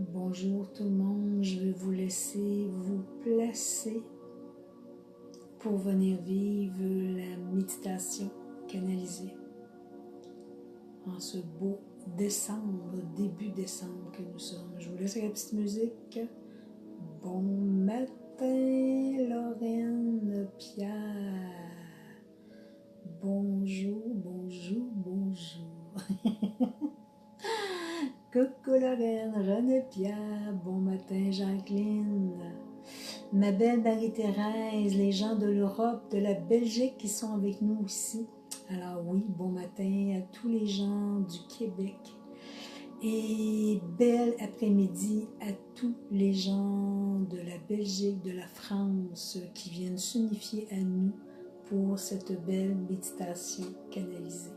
Bonjour tout le monde, je vais vous laisser vous placer pour venir vivre la méditation canalisée en ce beau décembre, début décembre que nous sommes. Je vous laisse avec la petite musique. Bon matin Lorraine Pierre. Bonjour, bonjour, bonjour. Coucou Lorraine, René Pierre, bon matin Jacqueline, ma belle Marie-Thérèse, les gens de l'Europe, de la Belgique qui sont avec nous aussi. Alors oui, bon matin à tous les gens du Québec et bel après-midi à tous les gens de la Belgique, de la France qui viennent s'unifier à nous pour cette belle méditation canalisée.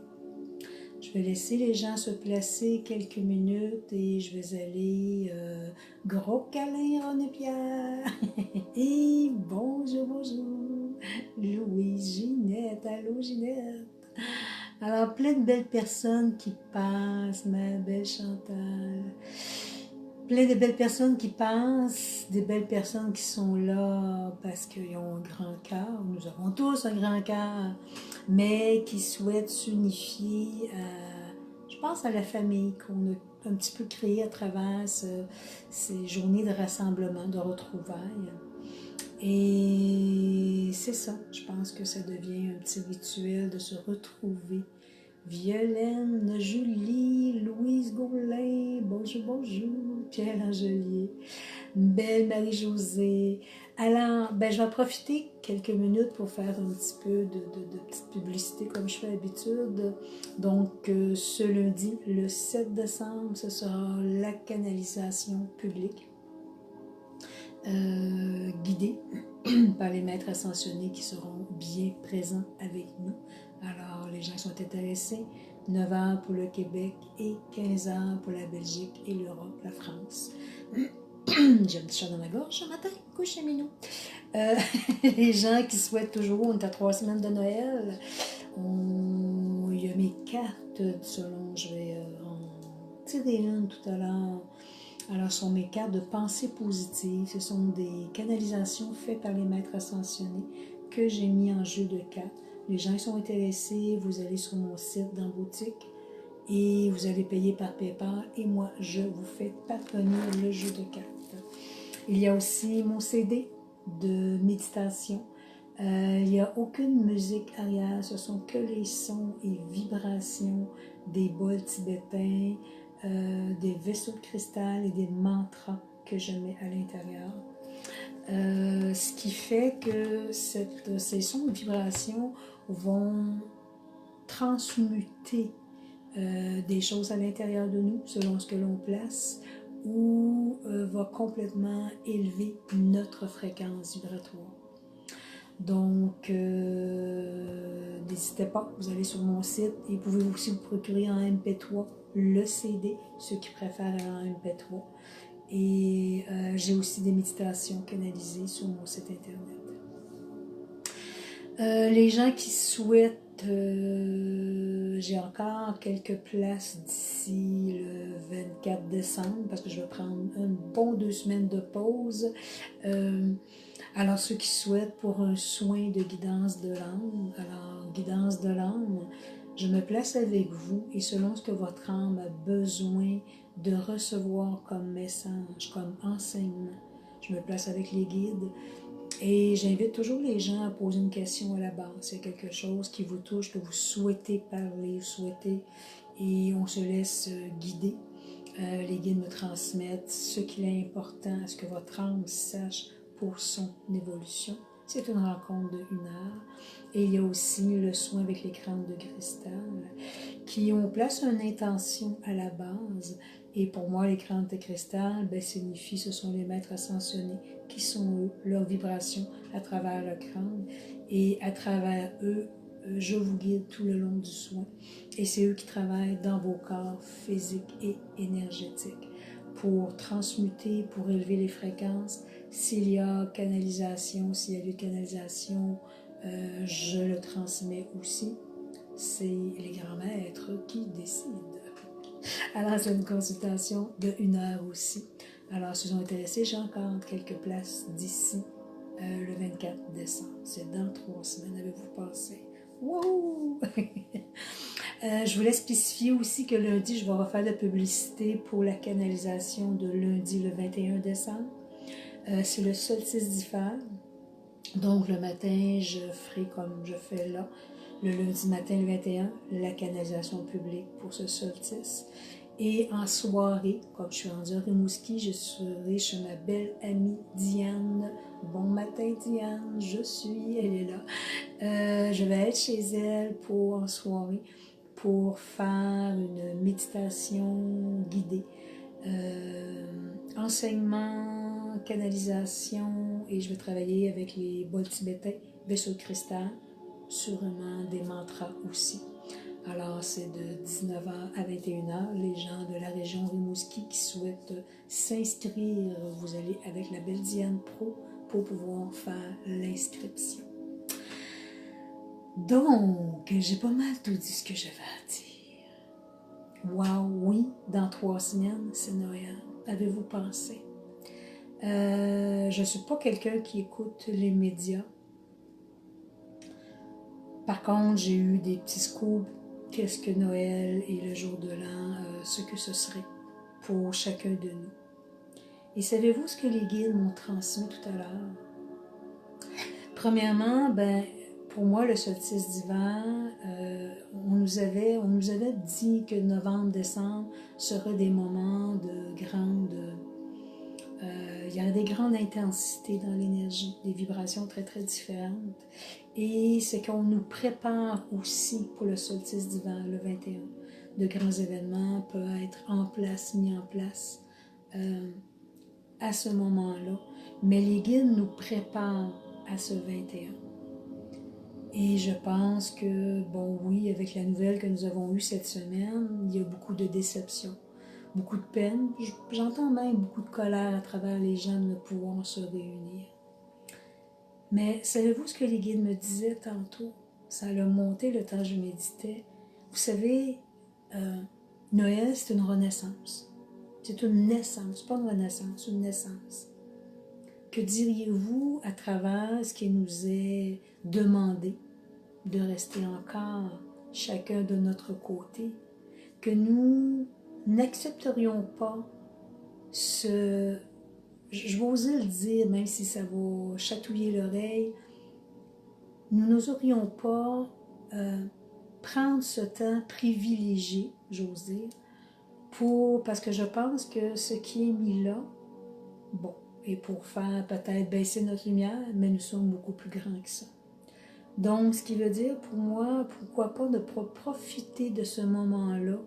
Je vais laisser les gens se placer quelques minutes et je vais aller gros câlin René Pierre et bonjour, bonjour Louise, Ginette, allô Ginette. Alors plein de belles personnes qui passent, ma belle Chantal, plein de belles personnes qui passent, des belles personnes qui sont là parce qu'ils ont un grand cœur, nous avons tous un grand cœur, mais qui souhaitent s'unifier je pense à la famille qu'on a un petit peu créée à travers ces journées de rassemblement, de retrouvailles. Et c'est ça, je pense que ça devient un petit rituel de se retrouver. Violaine, Julie, Louise Gaulin, bonjour, bonjour, Pierre Angelier, belle Marie-Josée. Alors, je vais profiter quelques minutes pour faire un petit peu de petite publicité comme je fais d'habitude. Donc, ce lundi, le 7 décembre, ce sera la canalisation publique guidée par les maîtres ascensionnés qui seront bien présents avec nous. Alors, les gens qui sont intéressés, 9 heures pour le Québec et 15 heures pour la Belgique et l'Europe, la France. J'ai un petit chat dans la gorge ce matin, couchez minou. Les gens qui souhaitent toujours, on est à 3 semaines de Noël, il y a mes cartes selon, je vais en tirer une tout à l'heure. Alors, ce sont mes cartes de pensée positive. Ce sont des canalisations faites par les maîtres ascensionnés que j'ai mis en jeu de cartes. Les gens qui sont intéressés, vous allez sur mon site dans boutique et vous allez payer par PayPal et moi, je vous fais parvenir le jeu de cartes. Il y a aussi mon CD de méditation. Il n'y a aucune musique arrière, ce sont que les sons et vibrations des bols tibétains, des vaisseaux de cristal et des mantras que je mets à l'intérieur. Ce qui fait que ces sons et vibrations vont transmuter des choses à l'intérieur de nous selon ce que l'on place ou va complètement élever notre fréquence vibratoire. Donc, n'hésitez pas, vous allez sur mon site et vous pouvez aussi vous procurer en MP3 le CD, ceux qui préfèrent en MP3. Et j'ai aussi des méditations canalisées sur mon site internet. Les gens qui souhaitent, j'ai encore quelques places d'ici le 24 décembre parce que je vais prendre un bon 2 semaines de pause. Alors, ceux qui souhaitent pour un soin de guidance de l'âme, alors guidance de l'âme, je me place avec vous et selon ce que votre âme a besoin de recevoir comme message, comme enseignement, je me place avec les guides et j'invite toujours les gens à poser une question à la base. C'est quelque chose qui vous touche, que vous souhaitez parler, et on se laisse guider. Les guides me transmettent ce qu'il est important à ce que votre âme sache pour son évolution. C'est une rencontre de 1 heure. Et il y a aussi le soin avec les crânes de cristal qui on place une intention à la base. Et pour moi, les crânes de cristal signifient ce sont les maîtres ascensionnés qui sont eux, leur vibration à travers le crâne. Et à travers eux, je vous guide tout le long du soin. Et c'est eux qui travaillent dans vos corps physiques et énergétiques pour transmuter, pour élever les fréquences. S'il y a canalisation, s'il y a eu canalisation, je le transmets aussi. C'est les grands maîtres qui décident. Alors, c'est une consultation de 1 heure aussi. Alors, si vous êtes intéressés, j'ai encore quelques places d'ici le 24 décembre. C'est dans 3 semaines, avez-vous pensé? Wow! Je voulais spécifier aussi que lundi, je vais refaire la publicité pour la canalisation de lundi le 21 décembre. C'est le solstice d'hiver. Donc, le matin, je ferai comme je fais là. Le lundi matin, le 21, la canalisation publique pour ce solstice. Et en soirée, comme je suis rendue à Rimouski, je serai chez ma belle amie Diane. Bon matin, Diane, elle est là. Je vais être chez elle en soirée pour faire une méditation guidée. Enseignement, canalisation, et je vais travailler avec les bols tibétains, vaisseaux de cristal, sûrement des mantras aussi. Alors, c'est de 19h à 21h. Les gens de la région Rimouski qui souhaitent s'inscrire, vous allez avec la belle Diane Pro pour pouvoir faire l'inscription. Donc, j'ai pas mal tout dit ce que j'avais à dire. Wow, oui, dans 3 semaines, c'est Noël. Avez-vous pensé? Je ne suis pas quelqu'un qui écoute les médias. Par contre, j'ai eu des petits scoops. Qu'est-ce que Noël et le jour de l'an, ce que ce serait pour chacun de nous. Et savez-vous ce que les guides m'ont transmis tout à l'heure? Premièrement, pour moi, le solstice d'hiver, on nous avait dit que novembre, décembre seraient des moments de grande... il y aurait des grandes intensités dans l'énergie, des vibrations très, très différentes. Et c'est qu'on nous prépare aussi pour le solstice d'hiver, le 21. De grands événements peuvent être mis en place à ce moment-là. Mais les guides nous préparent à ce 21. Et je pense que, bon oui, avec la nouvelle que nous avons eue cette semaine, il y a beaucoup de déception, beaucoup de peine. J'entends même beaucoup de colère à travers les gens de ne pouvoir se réunir. Mais savez-vous ce que les guides me disaient tantôt? Ça a monté le temps que je méditais. Vous savez, Noël, c'est une renaissance. C'est une naissance, pas une renaissance, une naissance. Que diriez-vous à travers ce qui nous est demandé de rester encore chacun de notre côté, que nous n'accepterions pas je vais oser le dire, même si ça va chatouiller l'oreille, nous n'oserions pas prendre ce temps privilégié, j'ose dire, parce que je pense que ce qui est mis là, bon, est pour faire peut-être baisser notre lumière, mais nous sommes beaucoup plus grands que ça. Donc, ce qui veut dire pour moi, pourquoi pas ne pas profiter de ce moment-là.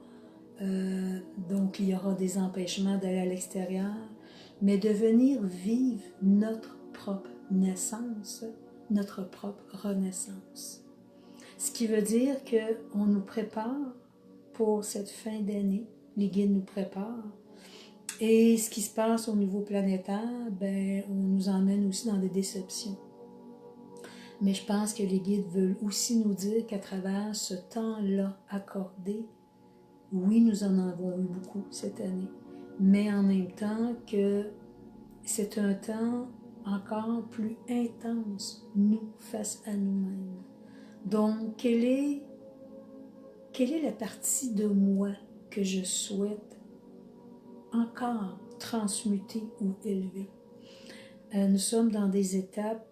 Donc, il y aura des empêchements d'aller à l'extérieur, mais de venir vivre notre propre naissance, notre propre renaissance. Ce qui veut dire qu'on nous prépare pour cette fin d'année, les guides nous préparent. Et ce qui se passe au niveau planétaire, on nous emmène aussi dans des déceptions. Mais je pense que les guides veulent aussi nous dire qu'à travers ce temps-là accordé, oui, nous en avons eu beaucoup cette année, mais en même temps que c'est un temps encore plus intense, nous, face à nous-mêmes. Donc, quelle est la partie de moi que je souhaite encore transmuter ou élever? Nous sommes dans des étapes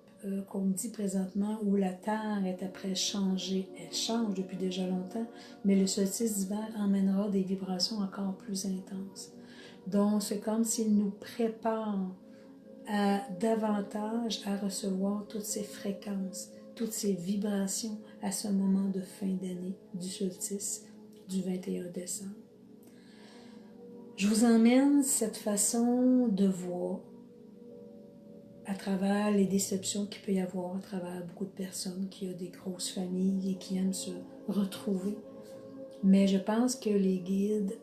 qu'on dit présentement où la Terre est après changer. Elle change depuis déjà longtemps, mais le solstice d'hiver emmènera des vibrations encore plus intenses. Donc, c'est comme s'il nous prépare davantage à recevoir toutes ces fréquences, toutes ces vibrations à ce moment de fin d'année du solstice du 21 décembre. Je vous emmène cette façon de voir à travers les déceptions qu'il peut y avoir à travers beaucoup de personnes qui ont des grosses familles et qui aiment se retrouver. Mais je pense que les guides,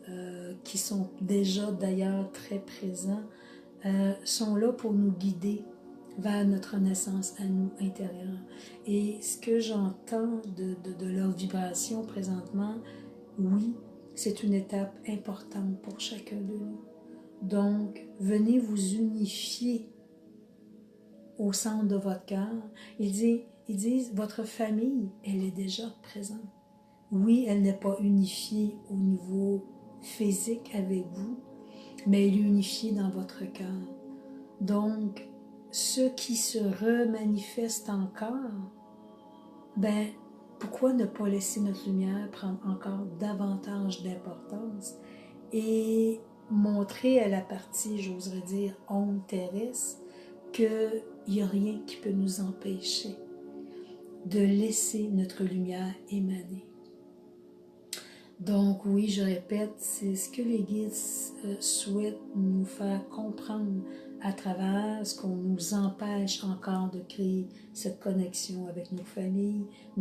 qui sont déjà d'ailleurs très présents, sont là pour nous guider vers notre naissance à nous intérieure. Et ce que j'entends de leur vibration présentement, oui, c'est une étape importante pour chacun de nous. Donc, venez vous unifier au centre de votre cœur. Ils disent, votre famille, elle est déjà présente. Oui, elle n'est pas unifiée au niveau physique avec vous, mais elle est unifiée dans votre cœur. Donc, ce qui se remanifeste encore, ben, pourquoi ne pas laisser notre lumière prendre encore davantage d'importance et montrer à la partie, j'oserais dire, onde terrestre, qu'il n'y a rien qui peut nous empêcher de laisser notre lumière émaner. Donc oui, je répète, c'est ce que les guides souhaitent nous faire comprendre à travers ce qu'on nous empêche encore de créer cette connexion avec nos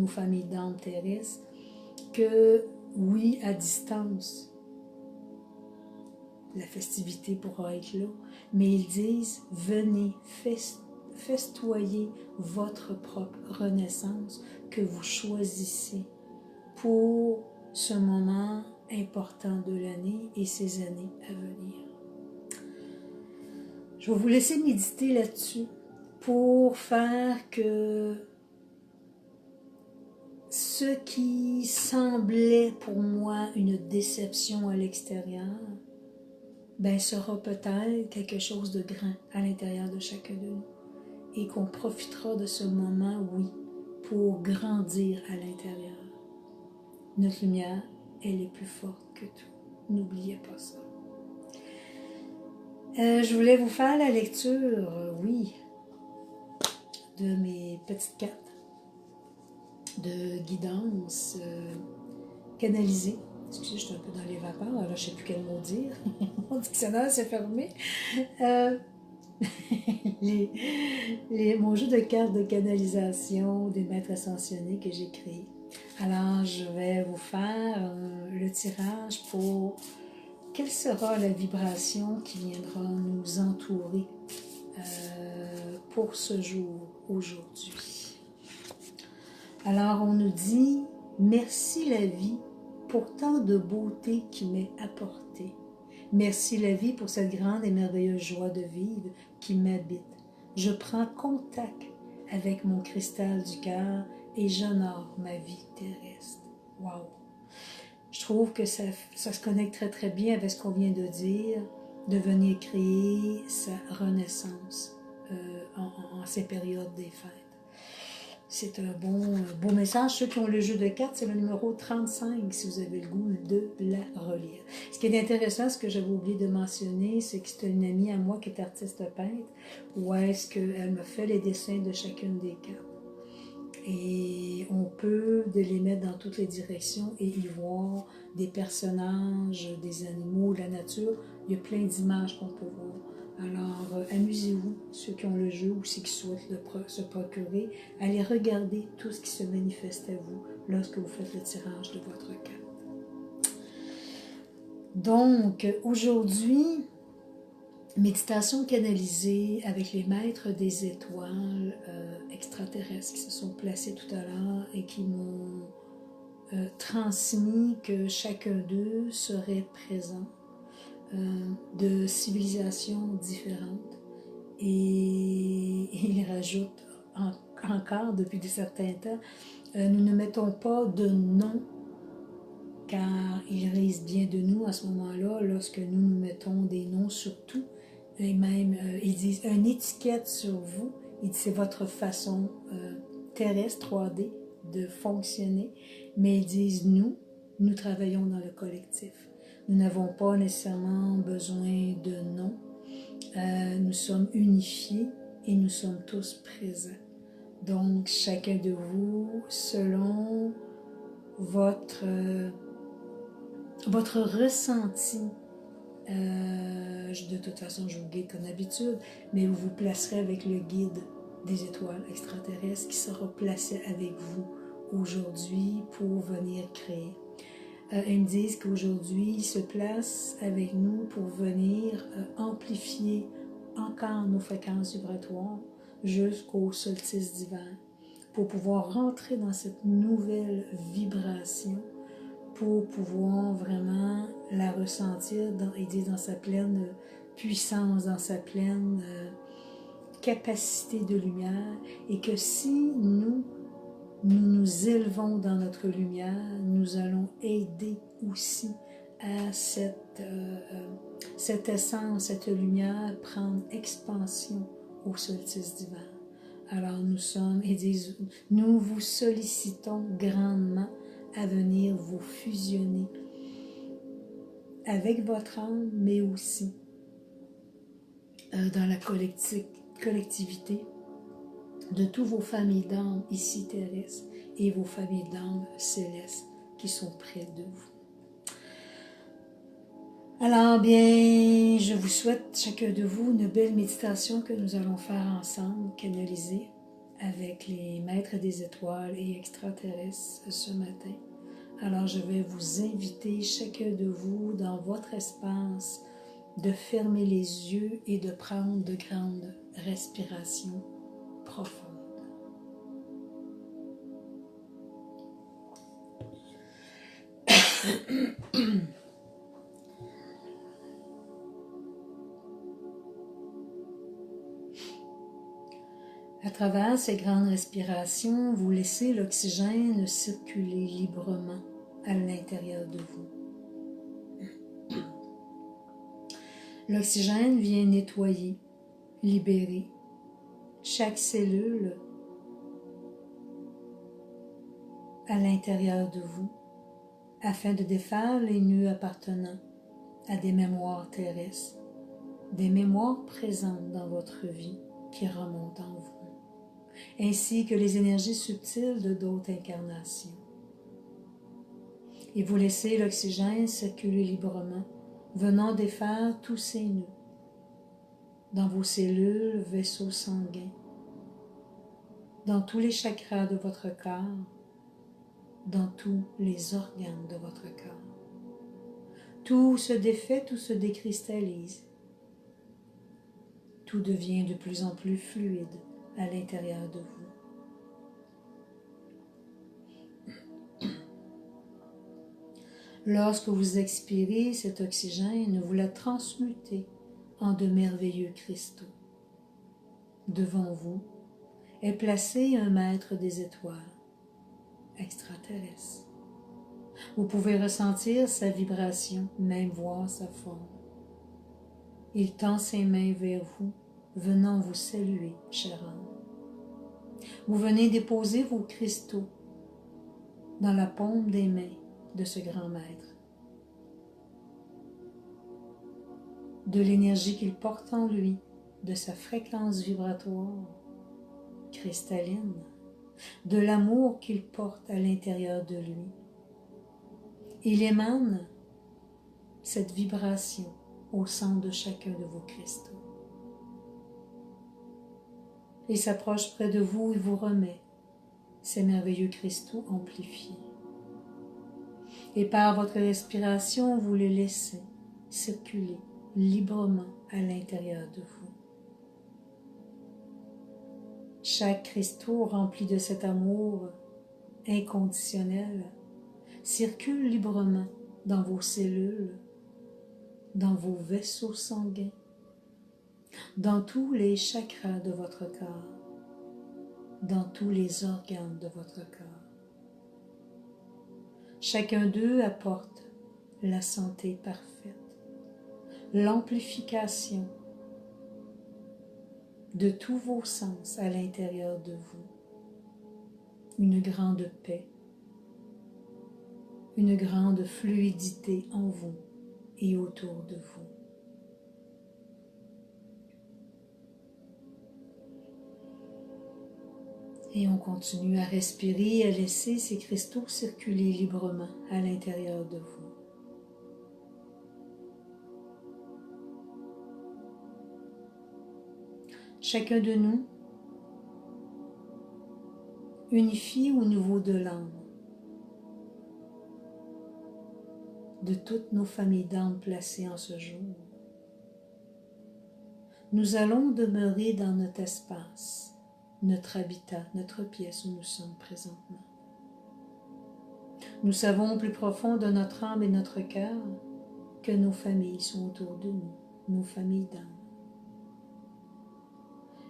familles d'âmes terrestres, que oui, à distance, la festivité pourra être là, mais ils disent, venez festoyer votre propre renaissance que vous choisissez pour ce moment important de l'année et ces années à venir. Je vais vous laisser méditer là-dessus pour faire que ce qui semblait pour moi une déception à l'extérieur, ben sera peut-être quelque chose de grand à l'intérieur de chacun de nous et qu'on profitera de ce moment, oui, pour grandir à l'intérieur. Notre lumière, elle est plus forte que tout. N'oubliez pas ça. Je voulais vous faire la lecture, oui, de mes petites cartes de guidance canalisée. Excusez, je suis un peu dans les vapeurs, alors je ne sais plus quel mot dire. Mon dictionnaire s'est fermé. Mon jeu de cartes de canalisation des maîtres ascensionnés que j'ai créé. Alors, je vais vous faire le tirage pour quelle sera la vibration qui viendra nous entourer pour ce jour, aujourd'hui. Alors, on nous dit « Merci la vie pour tant de beauté qui m'est apportée. Merci la vie pour cette grande et merveilleuse joie de vivre qui m'habite. Je prends contact avec mon cristal du cœur et j'honore ma vie terrestre. » Wow! Je trouve que ça se connecte très très bien avec ce qu'on vient de dire, de venir créer sa renaissance en ces périodes des fêtes. C'est un beau message. Ceux qui ont le jeu de cartes, c'est le numéro 35, si vous avez le goût de la relire. Ce qui est intéressant, ce que j'avais oublié de mentionner, c'est que c'est une amie à moi qui est artiste peintre, où est-ce qu'elle me fait les dessins de chacune des cartes. Et on peut les mettre dans toutes les directions et y voir des personnages, des animaux, de la nature. Il y a plein d'images qu'on peut voir. Alors, amusez-vous, ceux qui ont le jeu ou ceux qui souhaitent se procurer. Allez regarder tout ce qui se manifeste à vous lorsque vous faites le tirage de votre carte. Donc, aujourd'hui, méditation canalisée avec les maîtres des étoiles extraterrestres qui se sont placés tout à l'heure et qui m'ont transmis que chacun d'eux serait présent de civilisations différentes. Et il rajoute encore depuis de certains temps, nous ne mettons pas de nom car il risque bien de nous à ce moment-là lorsque nous mettons des noms sur tout. Et même, ils disent une étiquette sur vous, c'est votre façon terrestre 3D de fonctionner, mais ils disent nous travaillons dans le collectif. Nous n'avons pas nécessairement besoin de nom, nous sommes unifiés et nous sommes tous présents. Donc, chacun de vous, selon votre ressenti, de toute façon je vous guide comme d'habitude, mais vous vous placerez avec le guide des étoiles extraterrestres qui sera placé avec vous aujourd'hui pour venir créer. Ils me disent qu'aujourd'hui ils se placent avec nous pour venir amplifier encore nos fréquences vibratoires jusqu'au solstice d'hiver, pour pouvoir rentrer dans cette nouvelle vibration, pour pouvoir vraiment la ressentir, ils disent dans sa pleine puissance, dans sa pleine capacité de lumière, et que si nous nous élevons dans notre lumière, nous allons aider aussi à cette essence, cette lumière prendre expansion au solstice d'hiver. Alors nous sommes, ils disent, nous vous sollicitons grandement à venir vous fusionner avec votre âme, mais aussi dans la collectivité de tous vos familles d'âmes ici terrestres et vos familles d'âmes célestes qui sont près de vous. Alors bien, je vous souhaite chacun de vous une belle méditation que nous allons faire ensemble, canaliser avec les maîtres des étoiles et extraterrestres ce matin. Alors je vais vous inviter chacun de vous dans votre espace de fermer les yeux et de prendre de grandes respirations profondes. À travers ces grandes respirations, vous laissez l'oxygène circuler librement à l'intérieur de vous. L'oxygène vient nettoyer, libérer chaque cellule à l'intérieur de vous afin de défaire les nœuds appartenant à des mémoires terrestres, des mémoires présentes dans votre vie qui remontent en vous, ainsi que les énergies subtiles de d'autres incarnations. Et vous laissez l'oxygène circuler librement, venant défaire tous ces nœuds dans vos cellules, vaisseaux sanguins, dans tous les chakras de votre corps, dans tous les organes de votre corps. Tout se défait, tout se décristallise. Tout devient de plus en plus fluide à l'intérieur de vous. Lorsque vous expirez cet oxygène, vous la transmutez en de merveilleux cristaux. Devant vous est placé un maître des étoiles, extraterrestre. Vous pouvez ressentir sa vibration, même voir sa forme. Il tend ses mains vers vous, venant vous saluer, chère âme. Vous venez déposer vos cristaux dans la paume des mains de ce grand maître. De l'énergie qu'il porte en lui, de sa fréquence vibratoire cristalline, de l'amour qu'il porte à l'intérieur de lui. Il émane cette vibration au centre de chacun de vos cristaux. Il s'approche près de vous et vous remet ces merveilleux cristaux amplifiés. Et par votre respiration, vous les laissez circuler librement à l'intérieur de vous. Chaque cristaux rempli de cet amour inconditionnel circule librement dans vos cellules, dans vos vaisseaux sanguins, dans tous les chakras de votre corps, dans tous les organes de votre corps. Chacun d'eux apporte la santé parfaite, l'amplification de tous vos sens à l'intérieur de vous, une grande paix, une grande fluidité en vous et autour de vous. Et on continue à respirer et à laisser ces cristaux circuler librement à l'intérieur de vous. Chacun de nous unifie au niveau de l'âme de toutes nos familles d'âmes placées en ce jour. Nous allons demeurer dans notre espace, notre habitat, notre pièce où nous sommes présentement. Nous savons au plus profond de notre âme et notre cœur que nos familles sont autour de nous. nos familles d'âme.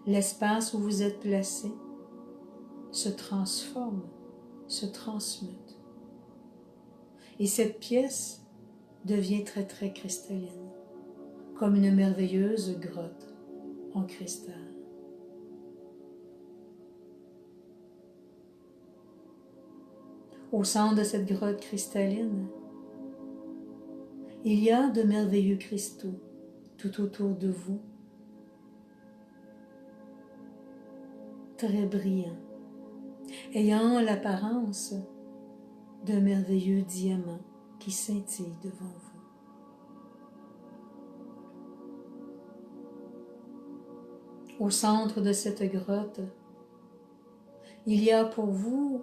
L'espace où vous êtes placé se transforme, se transmute. Et cette pièce devient très très cristalline, comme une merveilleuse grotte en cristal. Au centre de cette grotte cristalline, il y a de merveilleux cristaux tout autour de vous, très brillants, ayant l'apparence d'un merveilleux diamant qui scintille devant vous. Au centre de cette grotte, il y a pour vous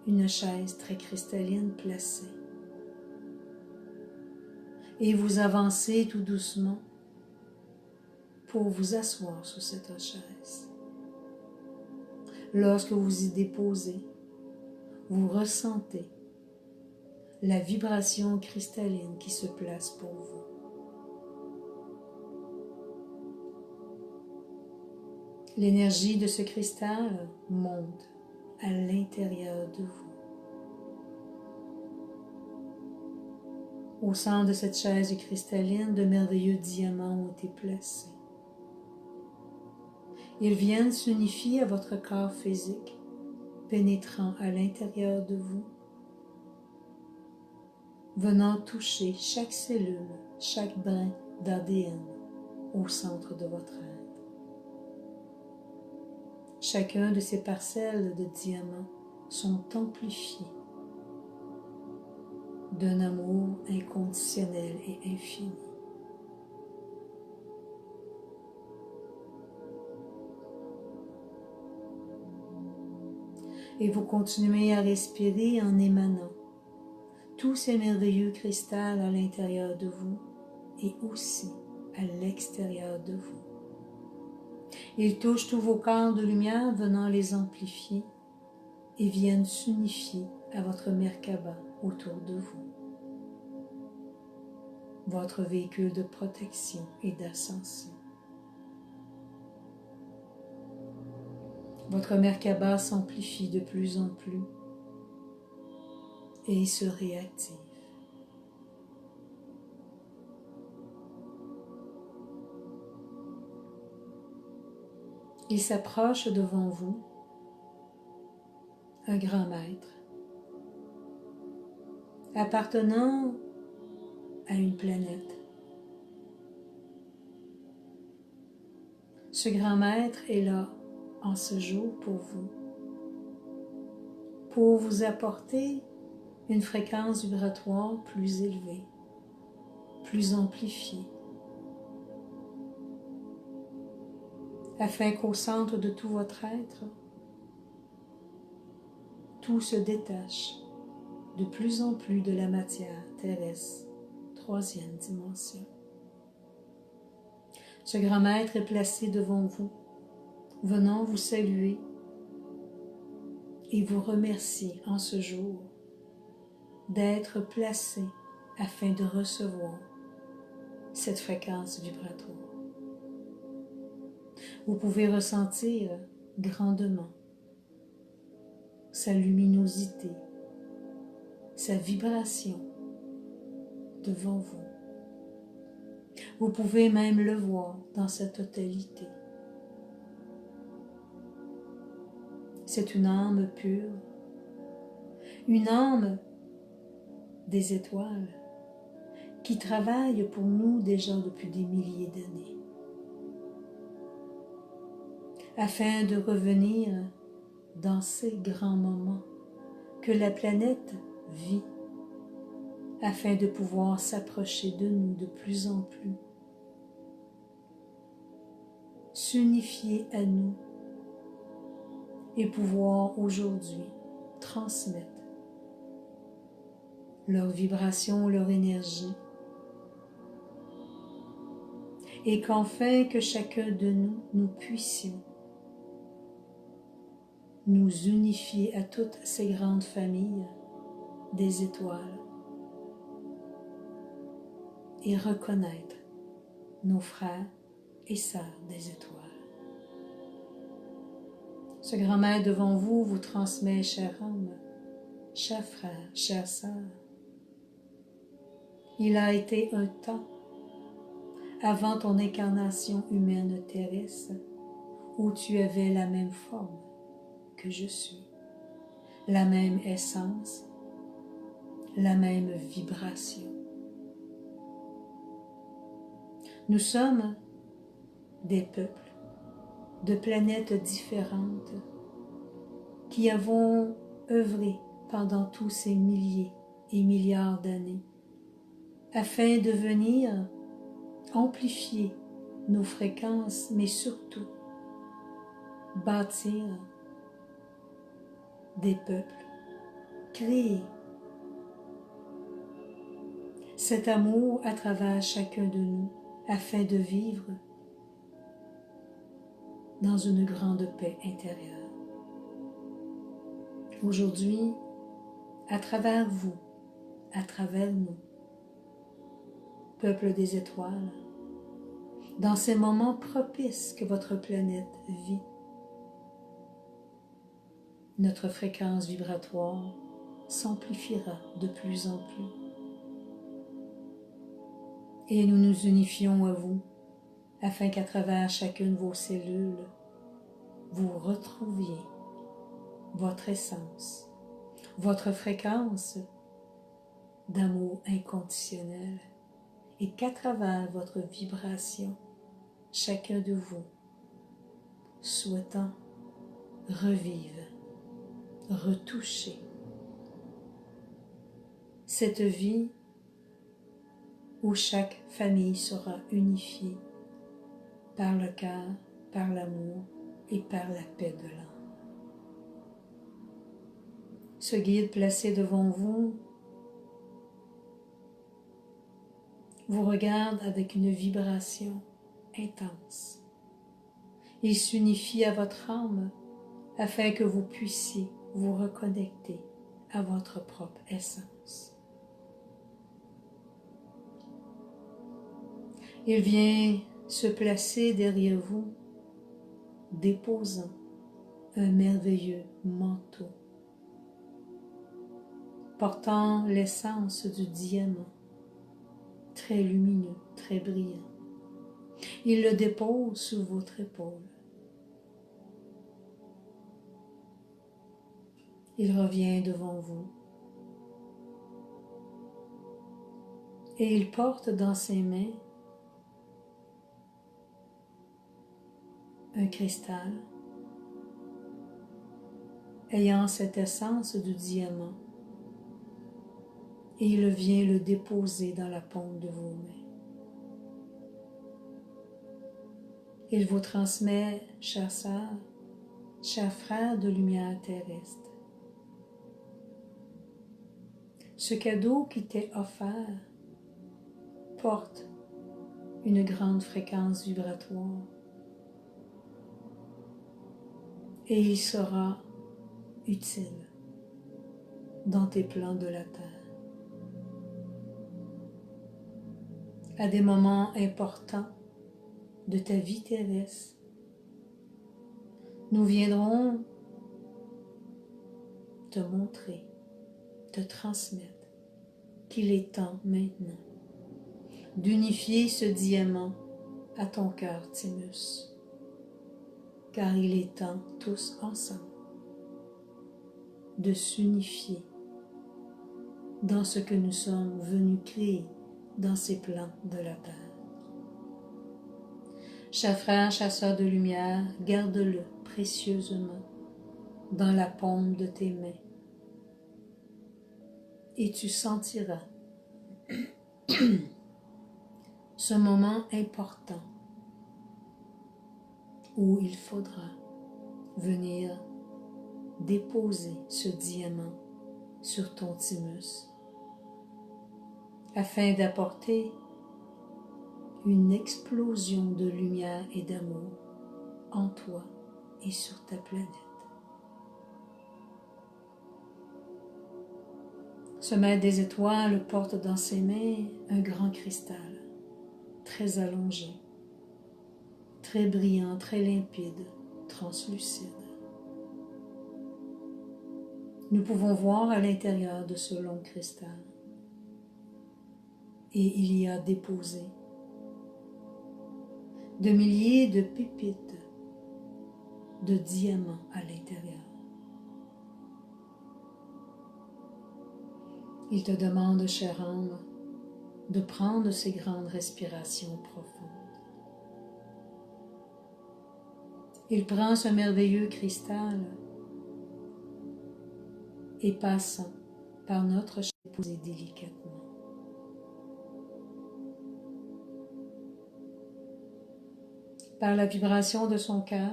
une chaise très cristalline placée. Et vous avancez tout doucement pour vous asseoir sur cette chaise. Lorsque vous y déposez, vous ressentez la vibration cristalline qui se place pour vous. L'énergie de ce cristal monte à l'intérieur de vous. Au centre de cette chaise cristalline, de merveilleux diamants ont été placés. Ils viennent s'unifier à votre corps physique, pénétrant à l'intérieur de vous, venant toucher chaque cellule, chaque brin d'ADN au centre de votre être. Chacun de ces parcelles de diamants sont amplifiées d'un amour inconditionnel et infini. Et vous continuez à respirer en émanant tous ces merveilleux cristals à l'intérieur de vous et aussi à l'extérieur de vous. Ils touchent tous vos corps de lumière venant les amplifier et viennent s'unifier à votre Merkaba autour de vous, votre véhicule de protection et d'ascension. Votre Merkaba s'amplifie de plus en plus et se réactive. Il s'approche devant vous, un grand maître, appartenant à une planète. Ce grand maître est là en ce jour pour vous apporter une fréquence vibratoire plus élevée, plus amplifiée, afin qu'au centre de tout votre être, tout se détache de plus en plus de la matière terrestre, troisième dimension. Ce grand maître est placé devant vous, venant vous saluer et vous remercier en ce jour d'être placé afin de recevoir cette fréquence vibratoire. Vous pouvez ressentir grandement sa luminosité, sa vibration devant vous. Vous pouvez même le voir dans sa totalité. C'est une âme pure, une âme des étoiles qui travaille pour nous déjà depuis des milliers d'années, afin de revenir dans ces grands moments que la planète vit, afin de pouvoir s'approcher de nous de plus en plus, s'unifier à nous et pouvoir aujourd'hui transmettre leur vibration, leur énergie, et qu'enfin que chacun de nous puissions nous unifier à toutes ces grandes familles des étoiles et reconnaître nos frères et sœurs des étoiles. Ce grand maître devant vous vous transmet, cher homme, cher frère, chère sœur. Il a été un temps, avant ton incarnation humaine terrestre, où tu avais la même forme que je suis, la même essence, la même vibration. Nous sommes des peuples de planètes différentes qui avons œuvré pendant tous ces milliers et milliards d'années afin de venir amplifier nos fréquences, mais surtout bâtir des peuples, créer cet amour à travers chacun de nous afin de vivre dans une grande paix intérieure. Aujourd'hui, à travers vous, à travers nous, peuple des étoiles, dans ces moments propices que votre planète vit, notre fréquence vibratoire s'amplifiera de plus en plus. Et nous nous unifions à vous, afin qu'à travers chacune de vos cellules, vous retrouviez votre essence, votre fréquence d'amour inconditionnel, et qu'à travers votre vibration, chacun de vous souhaitant revivre, retoucher cette vie où chaque famille sera unifiée par le cœur, par l'amour et par la paix de l'âme. Ce guide placé devant vous vous regarde avec une vibration intense. Il s'unifie à votre âme afin que vous puissiez vous reconnecter à votre propre essence. Il vient se placer derrière vous, déposant un merveilleux manteau, portant l'essence du diamant, très lumineux, très brillant. Il le dépose sur votre épaule. Il revient devant vous et il porte dans ses mains un cristal ayant cette essence du diamant et il vient le déposer dans la paume de vos mains. Il vous transmet, chère sœur, cher frère de lumière terrestre, ce cadeau qui t'est offert porte une grande fréquence vibratoire et il sera utile dans tes plans de la terre. À des moments importants de ta vie terrestre, nous viendrons te montrer, te transmettre qu'il est temps maintenant d'unifier ce diamant à ton cœur, Thymus, car il est temps tous ensemble de s'unifier dans ce que nous sommes venus créer dans ces plans de la terre. Cher frère, chère sœur de lumière, garde-le précieusement dans la paume de tes mains et tu sentiras ce moment important où il faudra venir déposer ce diamant sur ton thymus afin d'apporter une explosion de lumière et d'amour en toi et sur ta planète. Ce maître des étoiles porte dans ses mains un grand cristal très allongé, très brillant, très limpide, translucide. Nous pouvons voir à l'intérieur de ce long cristal et il y a déposé de milliers de pépites de diamants à l'intérieur. Il te demande, chère âme, de prendre ces grandes respirations profondes. Il prend ce merveilleux cristal et passant par notre chair posée délicatement. Par la vibration de son cœur,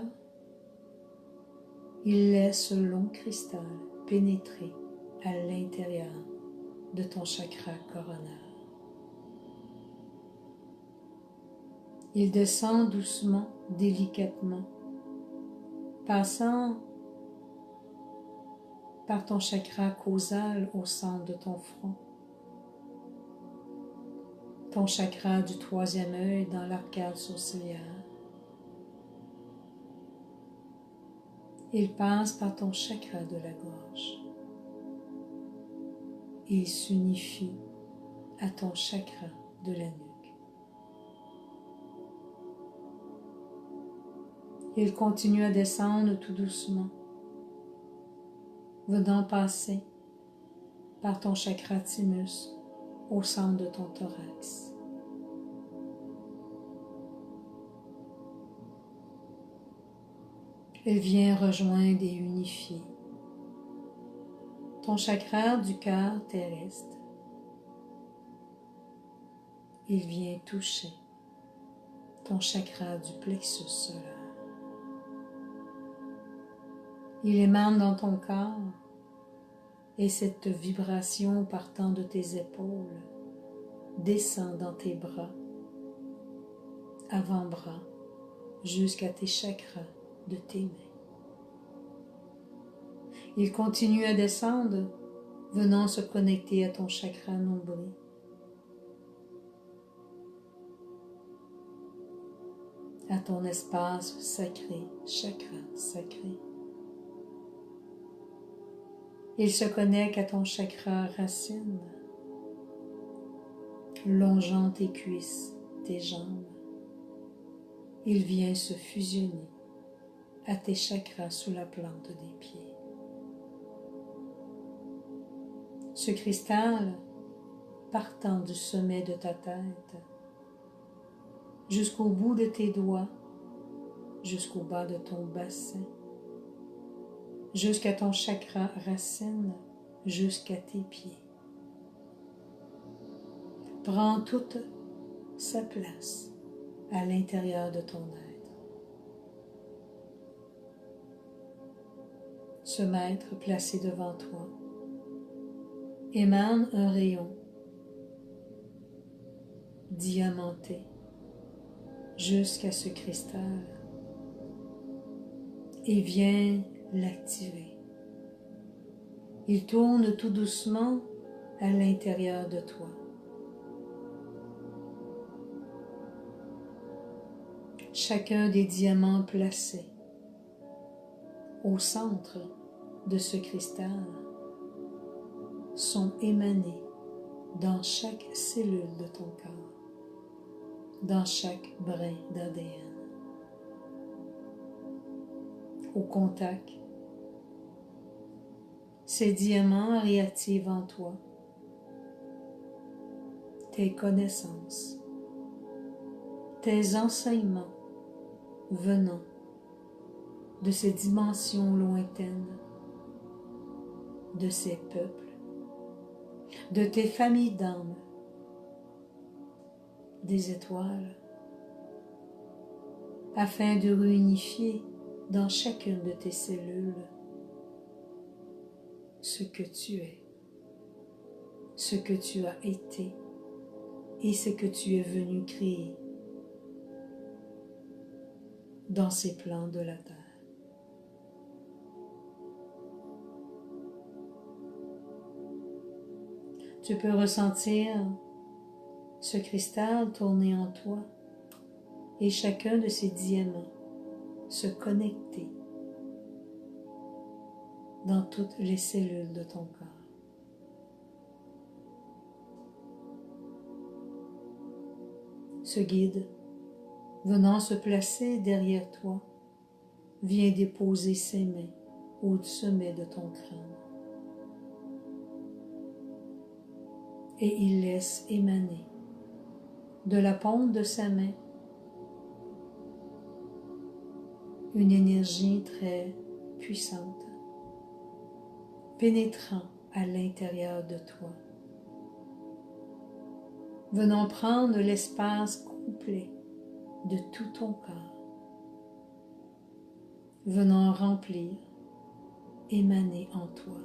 il laisse ce long cristal pénétrer à l'intérieur de ton chakra coronaire. Il descend doucement, délicatement, passant par ton chakra causal au centre de ton front, ton chakra du troisième œil dans l'arcade sourcilière. Il passe par ton chakra de la gorge. Il s'unifie à ton chakra de la nuque. Il continue à descendre tout doucement, venant passer par ton chakra thymus au centre de ton thorax. Il vient rejoindre et unifier ton chakra du cœur terrestre. Il vient toucher ton chakra du plexus solaire. Il émane dans ton corps et cette vibration partant de tes épaules descend dans tes bras, avant-bras, jusqu'à tes chakras de tes mains. Il continue à descendre, venant se connecter à ton chakra nombril. À ton espace sacré, chakra sacré. Il se connecte à ton chakra racine, longeant tes cuisses, tes jambes. Il vient se fusionner à tes chakras sous la plante des pieds. Ce cristal, partant du sommet de ta tête, jusqu'au bout de tes doigts, jusqu'au bas de ton bassin, jusqu'à ton chakra racine, jusqu'à tes pieds. Prends toute sa place à l'intérieur de ton être. Ce maître placé devant toi émane un rayon diamanté jusqu'à ce cristal et vient l'activer. Il tourne tout doucement à l'intérieur de toi. Chacun des diamants placés au centre de ce cristal sont émanés dans chaque cellule de ton corps, dans chaque brin d'ADN. Au contact, ces diamants réactivent en toi tes connaissances, tes enseignements venant de ces dimensions lointaines, de ces peuples, de tes familles d'âmes, des étoiles, afin de réunifier dans chacune de tes cellules ce que tu es, ce que tu as été et ce que tu es venu créer dans ces plans de la Terre. Tu peux ressentir ce cristal tourner en toi et chacun de ces diamants se connecter dans toutes les cellules de ton corps. Ce guide, venant se placer derrière toi, vient déposer ses mains au sommet de ton crâne. Et il laisse émaner de la paume de sa main une énergie très puissante, pénétrant à l'intérieur de toi, venant prendre l'espace complet de tout ton corps, venant remplir, émaner en toi.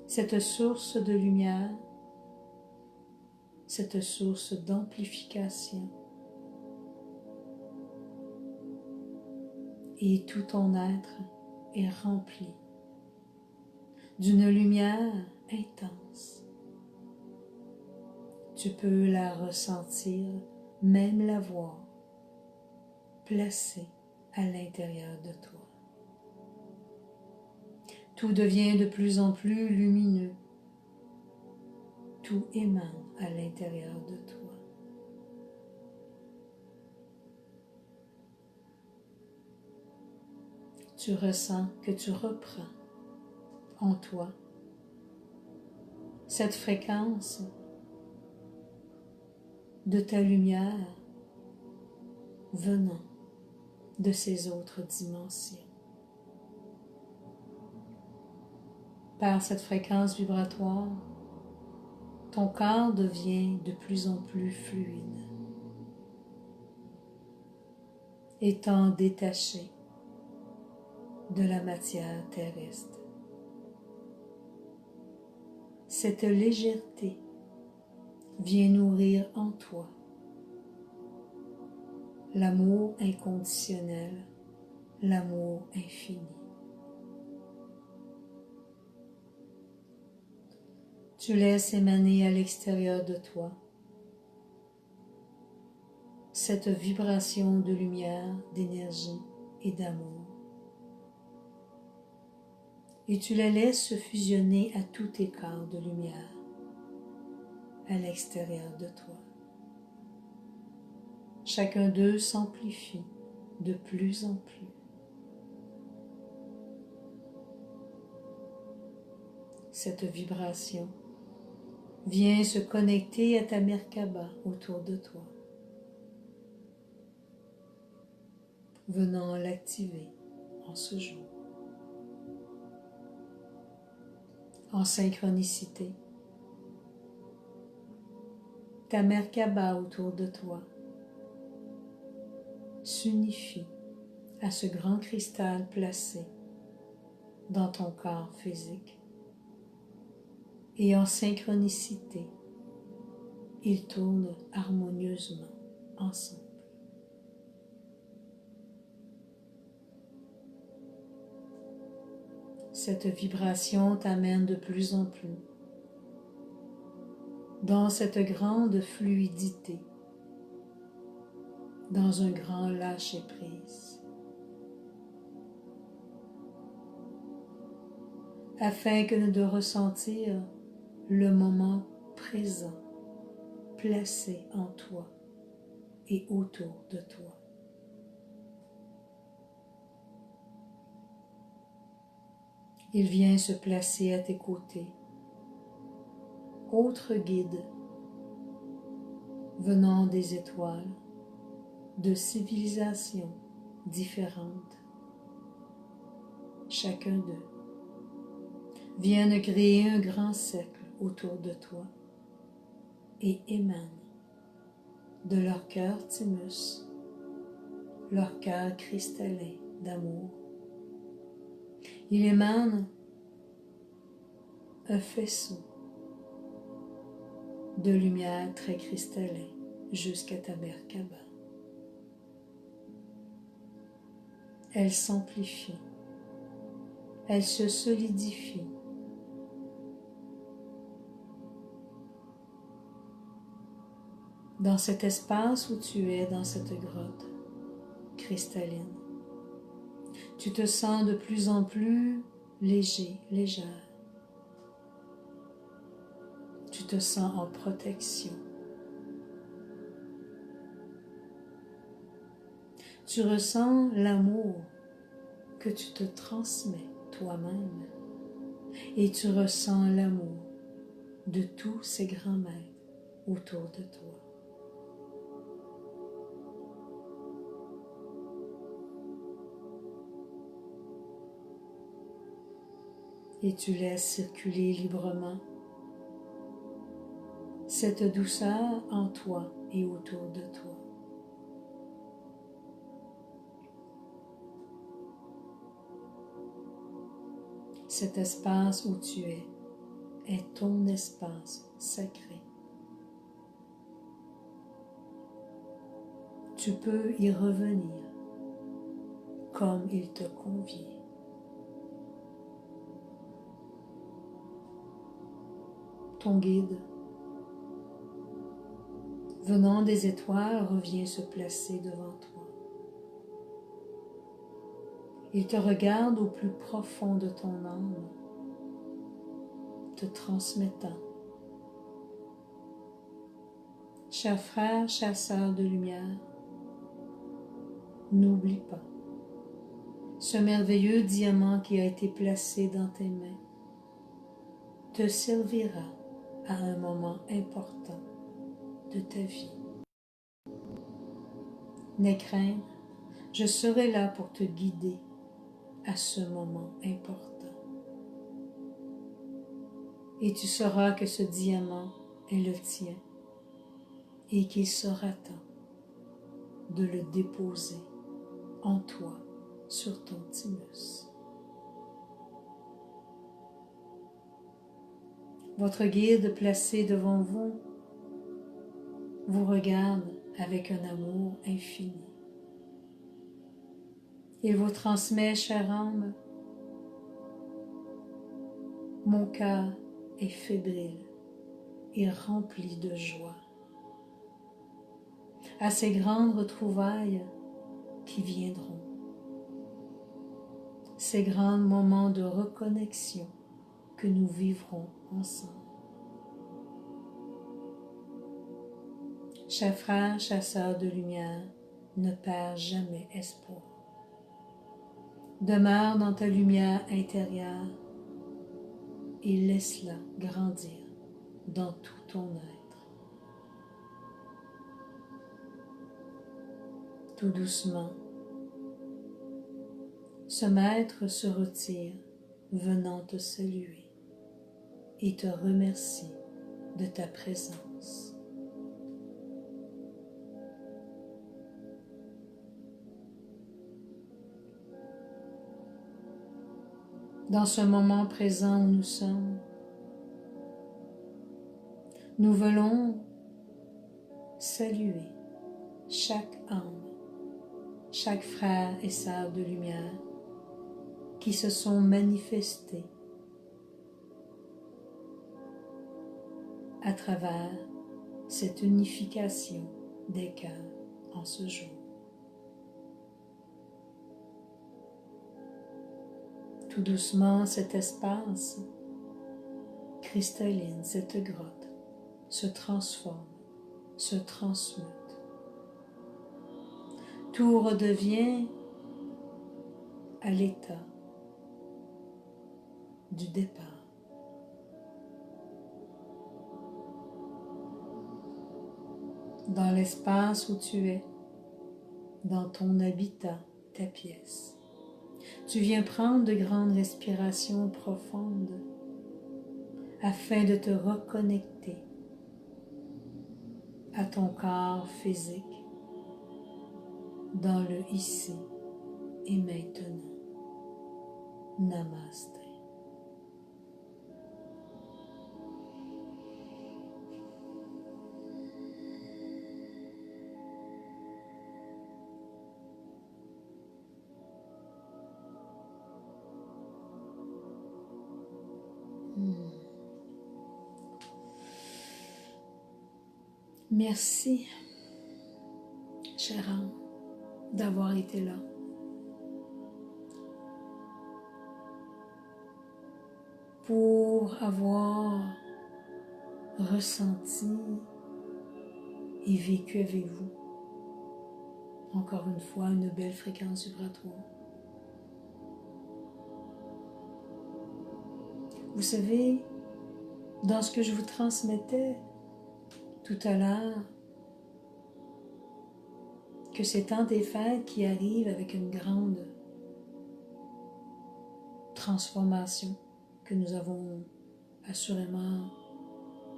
Cette source de lumière, cette source d'amplification, et tout ton être est rempli d'une lumière intense. Tu peux la ressentir, même la voir, placée à l'intérieur de toi. Tout devient de plus en plus lumineux. Tout émane à l'intérieur de toi. Tu ressens que tu reprends en toi cette fréquence de ta lumière venant de ces autres dimensions. Par cette fréquence vibratoire, ton corps devient de plus en plus fluide, étant détaché de la matière terrestre. Cette légèreté vient nourrir en toi l'amour inconditionnel, l'amour infini. Tu laisses émaner à l'extérieur de toi cette vibration de lumière, d'énergie et d'amour. Et tu la laisses se fusionner à tous tes corps de lumière à l'extérieur de toi. Chacun d'eux s'amplifie de plus en plus. Cette vibration vient se connecter à ta Merkaba autour de toi, venant l'activer en ce jour. En synchronicité, ta Merkaba autour de toi s'unifie à ce grand cristal placé dans ton corps physique. Et en synchronicité, ils tournent harmonieusement ensemble. Cette vibration t'amène de plus en plus dans cette grande fluidité, dans un grand lâcher-prise, afin que de ressentir le moment présent placé en toi et autour de toi. Il vient se placer à tes côtés, autre guide venant des étoiles, de civilisations différentes. Chacun d'eux viennent créer un grand cercle autour de toi et émanent de leur cœur thymus, leur cœur cristallin d'amour. Il émane un faisceau de lumière très cristallin jusqu'à ta Merkaba. Elle s'amplifie, elle se solidifie. dans cet espace où tu es, dans cette grotte cristalline. Tu te sens de plus en plus léger, légère. Tu te sens en protection. Tu ressens l'amour que tu te transmets toi-même et tu ressens l'amour de tous ces grands maîtres autour de toi. Et tu laisses circuler librement cette douceur en toi et autour de toi. Cet espace où tu es est ton espace sacré. Tu peux y revenir comme il te convient. Ton guide, venant des étoiles, revient se placer devant toi. Il te regarde au plus profond de ton âme, te transmettant. Cher frère, chère sœur de lumière, n'oublie pas ce merveilleux diamant qui a été placé dans tes mains te servira à un moment important de ta vie. N'aie crainte, je serai là pour te guider à ce moment important. Et tu sauras que ce diamant est le tien et qu'il sera temps de le déposer en toi sur ton thymus. Votre guide placé devant vous vous regarde avec un amour infini. Il vous transmet, chère âme, mon cœur est fébrile et rempli de joie à ces grandes retrouvailles qui viendront, ces grands moments de reconnexion que nous vivrons ensemble. Chers frères, chères sœurs de lumière, ne perds jamais espoir. Demeure dans ta lumière intérieure et laisse-la grandir dans tout ton être. Tout doucement, ce maître se retire, venant te saluer et te remercie de ta présence. Dans ce moment présent où nous sommes, nous voulons saluer chaque âme, chaque frère et sœur de lumière qui se sont manifestés à travers cette unification des cœurs en ce jour. Tout doucement, cet espace cristalline, cette grotte, se transforme, se transmute. Tout redevient à l'état du départ. Dans l'espace où tu es, dans ton habitat, ta pièce. Tu viens prendre de grandes respirations profondes afin de te reconnecter à ton corps physique dans le ici et maintenant. Namasté. Merci, chère âme, d'avoir été là. Pour avoir ressenti et vécu avec vous, encore une fois, une belle fréquence vibratoire. Vous savez, dans ce que je vous transmettais tout à l'heure, que c'est temps des fêtes qui arrivent avec une grande transformation que nous avons assurément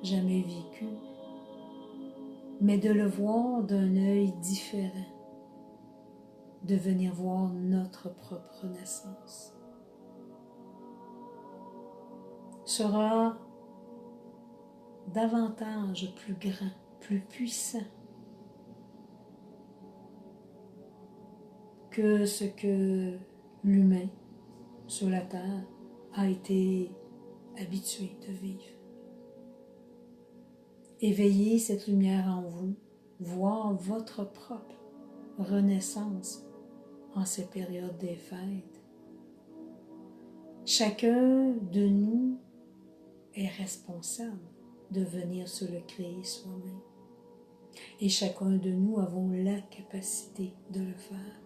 jamais vécue, mais de le voir d'un œil différent, de venir voir notre propre naissance, sera davantage plus grand, plus puissant que ce que l'humain sur la terre a été habitué de vivre. Éveillez cette lumière en vous, voir votre propre renaissance en ces périodes des fêtes. Chacun de nous est responsable de venir se le créer soi-même. Et chacun de nous avons la capacité de le faire.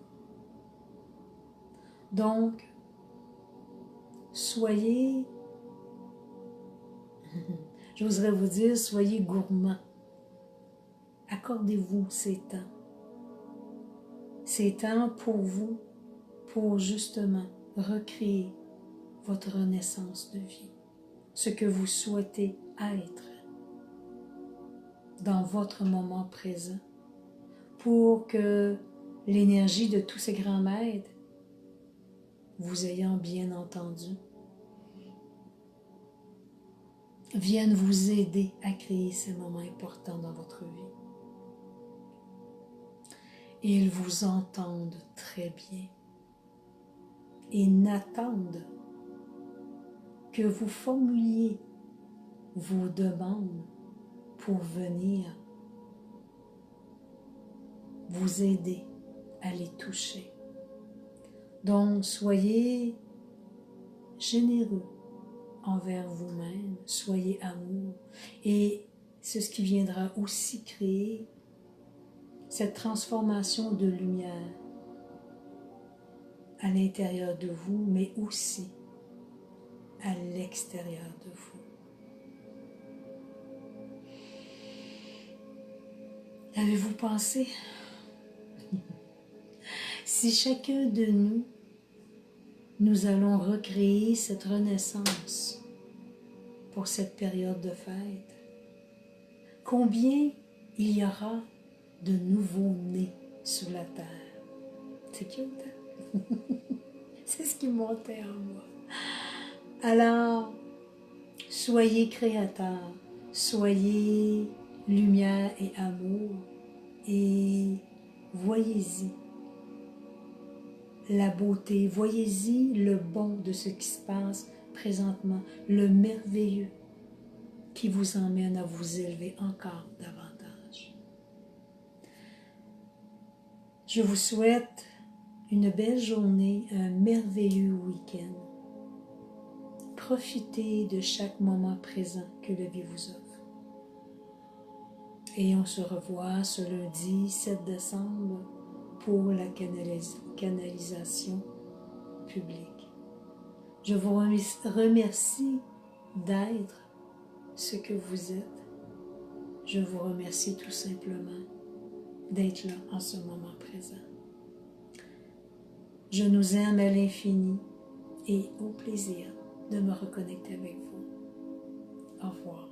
Donc, soyez, j'oserais vous dire, soyez gourmands. Accordez-vous ces temps. Ces temps pour vous, pour justement recréer votre renaissance de vie. Ce que vous souhaitez être dans votre moment présent, pour que l'énergie de tous ces grands maîtres, vous ayant bien entendu, viennent vous aider à créer ces moments importants dans votre vie. Et ils vous entendent très bien et n'attendent que vous formuliez vos demandes pour venir vous aider à les toucher. Donc, soyez généreux envers vous-même, soyez amour. Et c'est ce qui viendra aussi créer cette transformation de lumière à l'intérieur de vous, mais aussi à l'extérieur de vous. Avez-vous pensé? Si chacun de nous, nous allons recréer cette renaissance pour cette période de fête, combien il y aura de nouveaux-nés sur la terre? C'est cute, hein? C'est ce qui montait en moi. Alors, soyez créateurs, soyez lumière et amour, et voyez-y la beauté, voyez-y le bon de ce qui se passe présentement, le merveilleux qui vous emmène à vous élever encore davantage. Je vous souhaite une belle journée, un merveilleux week-end. Profitez de chaque moment présent que la vie vous offre. Et on se revoit ce lundi 7 décembre pour la canalisation publique. Je vous remercie d'être ce que vous êtes. Je vous remercie tout simplement d'être là en ce moment présent. Je nous aime à l'infini et au plaisir de me reconnecter avec vous. Au revoir.